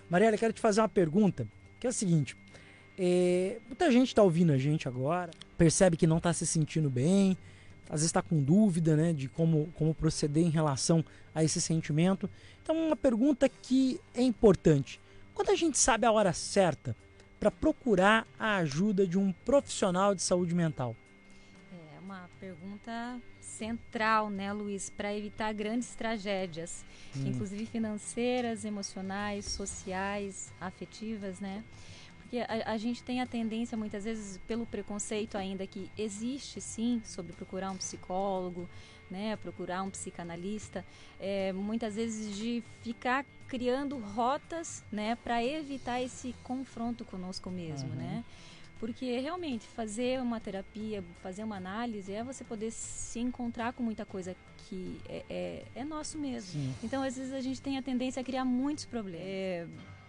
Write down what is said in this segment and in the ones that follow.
Mariela, eu quero te fazer uma pergunta, que é a seguinte. Muita gente está ouvindo a gente agora, percebe que não está se sentindo bem, às vezes está com dúvida, né, de como proceder em relação a esse sentimento. Então, uma pergunta que é importante. Quando a gente sabe a hora certa para procurar a ajuda de um profissional de saúde mental? É uma pergunta central, né, Luiz, para evitar grandes tragédias, inclusive financeiras, emocionais, sociais, afetivas, né? Porque a gente tem a tendência, muitas vezes, pelo preconceito ainda que existe, sim, sobre procurar um psicólogo, né, procurar um psicanalista, muitas vezes de ficar criando rotas, né, para evitar esse confronto conosco mesmo, né? Porque realmente fazer uma terapia, fazer uma análise é você poder se encontrar com muita coisa que é nosso mesmo. Sim. Então, às vezes, a gente tem a tendência a criar muitos problemas.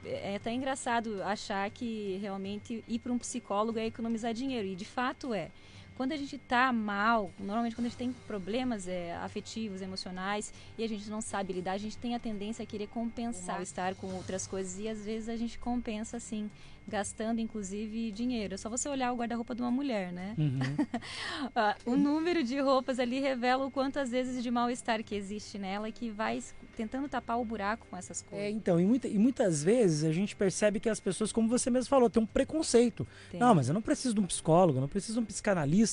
É até engraçado achar que realmente ir para um psicólogo é economizar dinheiro. E de fato é. Quando a gente está mal, normalmente quando a gente tem problemas afetivos, emocionais, e a gente não sabe lidar, a gente tem a tendência a querer compensar o mal-estar com outras coisas. E às vezes a gente compensa, assim, gastando inclusive dinheiro. É só você olhar o guarda-roupa de uma mulher, né? O número de roupas ali revela o quanto às vezes de mal-estar que existe nela, que vai tentando tapar o buraco com essas coisas. Então, e muitas vezes a gente percebe que as pessoas, como você mesmo falou, têm um preconceito. Tem. Não, mas eu não preciso de um psicólogo, eu não preciso de um psicanalista.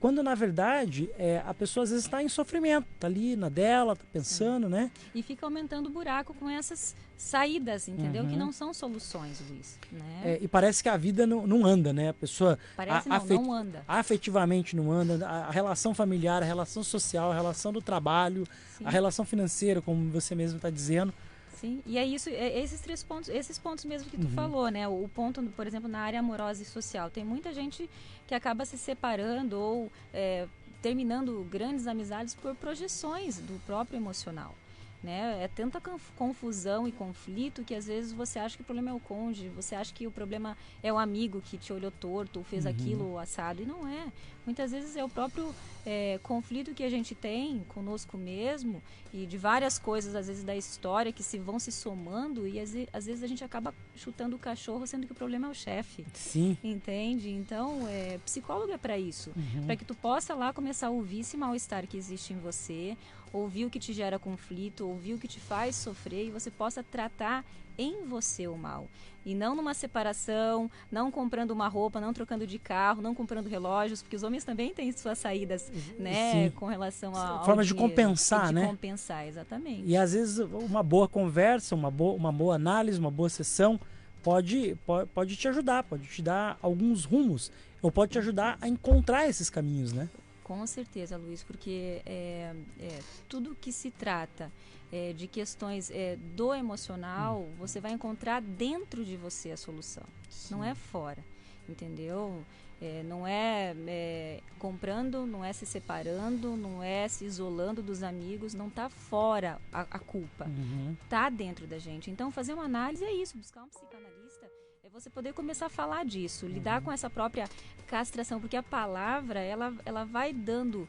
Quando na verdade a pessoa às vezes está em sofrimento, está ali na dela, está pensando, né? E fica aumentando o buraco com essas saídas, entendeu? Que não são soluções, Luiz. Né? E parece que a vida não anda, né? A pessoa Parece não anda. Afetivamente não anda, a relação familiar, a relação social, a relação do trabalho, Sim. a relação financeira, como você mesmo está dizendo. Sim, e é isso, esses pontos mesmo que tu falou, né? O ponto, por exemplo, na área amorosa e social. Tem muita gente que acaba se separando ou terminando grandes amizades por projeções do próprio emocional. Né? É tanta confusão e conflito que às vezes você acha que o problema é o cônjuge, você acha que o problema é o amigo que te olhou torto ou fez aquilo assado, e não é. Muitas vezes é o próprio conflito que a gente tem conosco mesmo e de várias coisas, às vezes da história, que se vão se somando e às vezes a gente acaba chutando o cachorro, sendo que o problema é o chefe. Sim. Entende? Então, psicólogo é para isso. Para que tu possa lá começar a ouvir esse mal-estar que existe em você, ouvir o que te gera conflito, ouvir o que te faz sofrer e você possa tratar em você o mal. E não numa separação, não comprando uma roupa, não trocando de carro, não comprando relógios, porque os homens também têm suas saídas, né, Sim. com relação a formas de compensar, né? De compensar, exatamente. E às vezes uma boa conversa, uma boa análise, uma boa sessão pode te ajudar, pode te dar alguns rumos, ou pode te ajudar a encontrar esses caminhos, né? Com certeza, Luiz, porque tudo que se trata de questões do emocional, você vai encontrar dentro de você a solução. Sim. Não é fora, entendeu? Não é comprando, não é se separando, não é se isolando dos amigos, não está fora a culpa, está dentro da gente. Então, fazer uma análise é isso, buscar um psicanalista, é você poder começar a falar disso, lidar com essa própria castração, porque a palavra, ela vai dando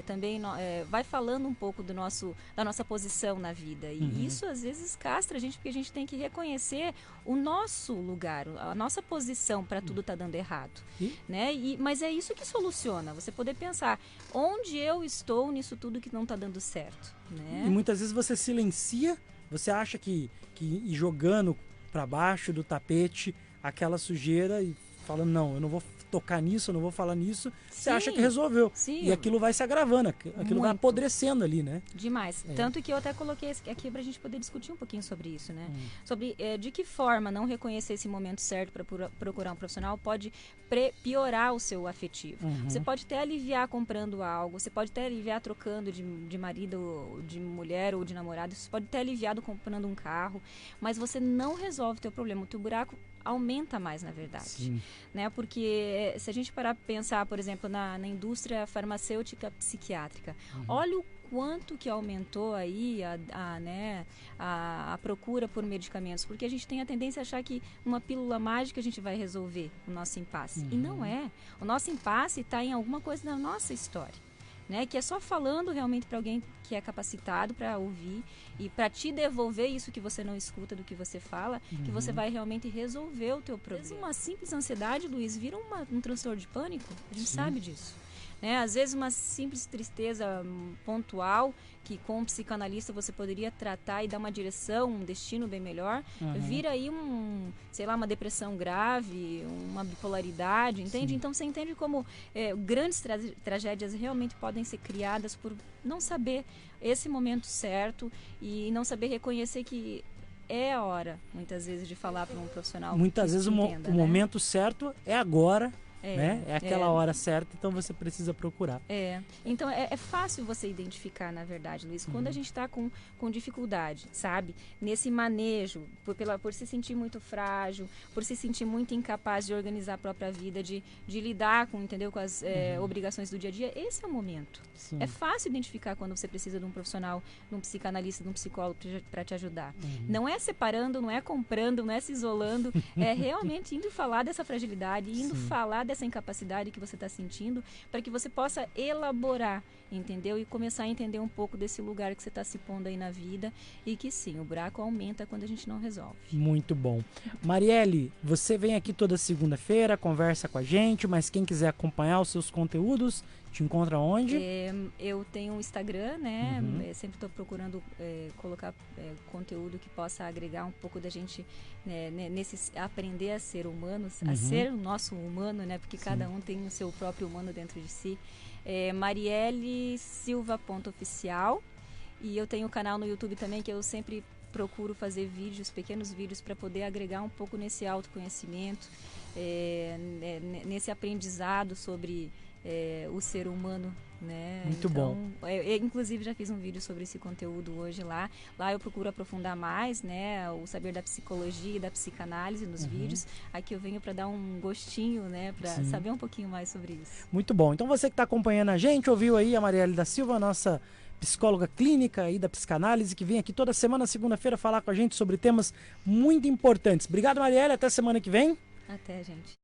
também, vai falando um pouco da nossa posição na vida, e isso às vezes castra a gente, porque a gente tem que reconhecer o nosso lugar, a nossa posição para tudo tá dando errado, né? Mas é isso que soluciona, você poder pensar, onde eu estou nisso tudo que não tá dando certo, né? E muitas vezes você silencia, você acha que ir jogando para baixo do tapete aquela sujeira e falando, não, eu não vou tocar nisso, eu não vou falar nisso, você acha que resolveu. Sim. E aquilo vai se agravando, aquilo vai apodrecendo ali, né? Demais. Tanto que eu até coloquei aqui pra gente poder discutir um pouquinho sobre isso, né? Sobre de que forma não reconhecer esse momento certo para procurar um profissional pode piorar o seu afetivo. Você pode até aliviar comprando algo, você pode até aliviar trocando de marido, de mulher ou de namorado, você pode até aliviado comprando um carro, mas você não resolve o teu problema, o teu buraco aumenta mais, na verdade. Sim. Né? Porque se a gente parar para pensar, por exemplo, na indústria farmacêutica psiquiátrica, olha o quanto que aumentou aí a procura por medicamentos, porque a gente tem a tendência a achar que uma pílula mágica a gente vai resolver o nosso impasse, e não é. O nosso impasse está em alguma coisa da nossa história. né? Que é só falando realmente para alguém que é capacitado para ouvir e para te devolver isso que você não escuta do que você fala, que você vai realmente resolver o teu problema. Uma simples ansiedade, Luiz, vira um transtorno de pânico. A gente sabe disso. Né? Às vezes uma simples tristeza pontual, que com um psicanalista você poderia tratar e dar uma direção, um destino bem melhor, vira aí sei lá, uma depressão grave, uma bipolaridade, entende? Sim. Então você entende como grandes tragédias realmente podem ser criadas por não saber esse momento certo e não saber reconhecer que é a hora, muitas vezes, de falar para um profissional. Muitas vezes entenda, o momento certo é agora. Né? É aquela hora certa, então você precisa procurar. Então é fácil você identificar, na verdade, Luiz, quando a gente está com dificuldade, sabe? Nesse manejo, por se sentir muito frágil, por se sentir muito incapaz de organizar a própria vida, de lidar com, entendeu? Com as obrigações do dia a dia, esse é o momento. Sim. É fácil identificar quando você precisa de um profissional, de um psicanalista, de um psicólogo para te ajudar. Não é separando, não é comprando, não é se isolando, é realmente indo falar dessa fragilidade, indo falar dessa incapacidade que você está sentindo, para que você possa elaborar, entendeu? E começar a entender um pouco desse lugar que você está se pondo aí na vida e que sim, o buraco aumenta quando a gente não resolve. Muito bom. Marielle, você vem aqui toda segunda-feira, conversa com a gente, mas quem quiser acompanhar os seus conteúdos, te encontra onde? Eu tenho um Instagram, né? Sempre estou procurando colocar conteúdo que possa agregar um pouco da gente, né, nesse aprender a ser humano, a ser o nosso humano, né? Porque cada um tem o seu próprio humano dentro de si. mariellesilva.oficial. E eu tenho um canal no YouTube também que eu sempre procuro fazer pequenos vídeos para poder agregar um pouco nesse autoconhecimento, nesse aprendizado sobre o ser humano, né? Muito bom. Eu, inclusive, já fiz um vídeo sobre esse conteúdo hoje lá. Lá eu procuro aprofundar mais, né, o saber da psicologia e da psicanálise nos vídeos. Aqui eu venho para dar um gostinho, né, para saber um pouquinho mais sobre isso. Muito bom. Então você que está acompanhando a gente, ouviu aí a Marielle da Silva, nossa psicóloga clínica aí da psicanálise, que vem aqui toda semana, segunda-feira, falar com a gente sobre temas muito importantes. Obrigado, Marielle. Até semana que vem. Até, gente.